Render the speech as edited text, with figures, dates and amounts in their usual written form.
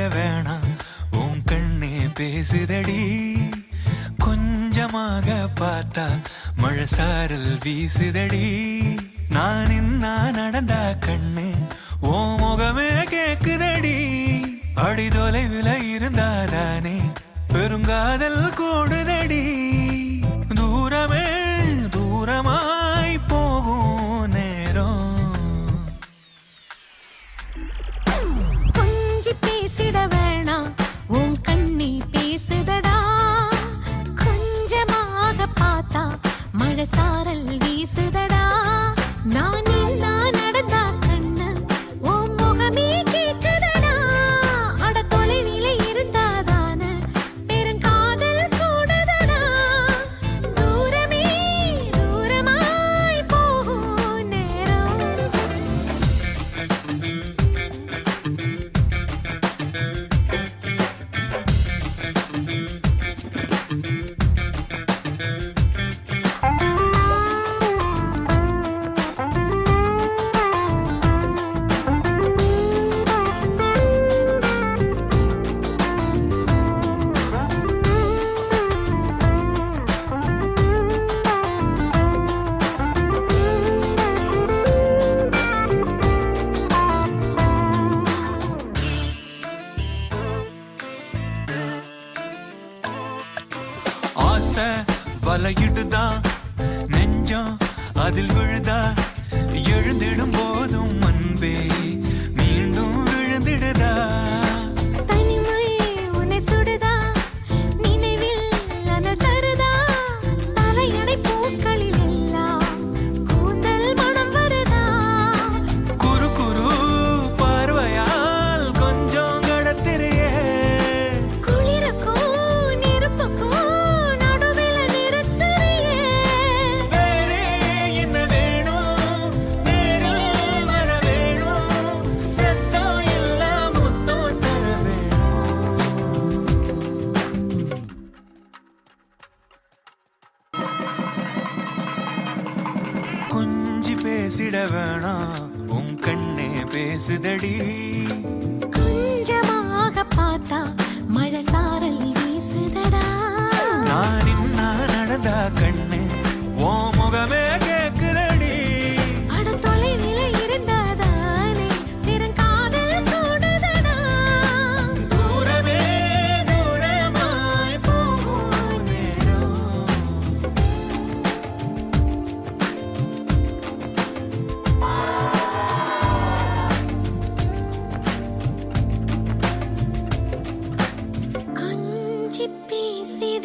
பேசிட வேணாம் உன் கண்ணே பேசுதடி கொஞ்சமாக பார்த்தா மழை சாரல் வீசுதடி நான் என்ன நடந்தா கண்ணு ஓ முகமே கேக்குதடி அடி தொலைவில் இருந்தாதானே பெருங்காதல் கூடுதடி தூரமே தூரமாய் போகும் நேரம் கொஞ்சி பேசிட வேணாம் உன் கண்ணி பேசுதடா கொஞ்சமாக பார்த்தா மழை சாரல் வீசுதடா நான் நடந்தா கண்ணு உன் முகமே கேக்குதடா அட தொலைவில இருந்தாதான பெருங்காதல் கூடுதடா தூரமே தூரமாய் போகும் நேரம் ஆசை வலையிடுதா நெஞ்சம் அதில் விழுதா எழுந்திடும் போதும் அன்பே மீண்டும் விழுந்திடுதா தனிமை உன்னை சுடுதா நினைவில் அனல் தருதா தலையணை பூக்களில் எல்லாம் கூந்தல் மனம் வருதா குறு குறு பார்வையால் கொஞ்சம் கடத்திரையே குளிருக்கும் நெருப்புக்கும் நடுவில் நிறுத்தறியே வேறே என்ன வேணும் நேரில் வர வேணும் சத்தம் எல்லாம் முத்தம் தர வேணும் கொஞ்சி பேசிட வேணாம் உன் கண்ணே பேசுதடி கொஞ்சமாக பார்த்தா மழை சாரல் வீசுதடா நான் என்ன நடந்தா கண்ணு ஓ முகமே கேக்குதடி அட தொலைவில இருந்தாதானே பெருங்காதல் கூடுதடா தூரமே தூரமாய் போகும் நேரம் கொஞ்சி பேசிட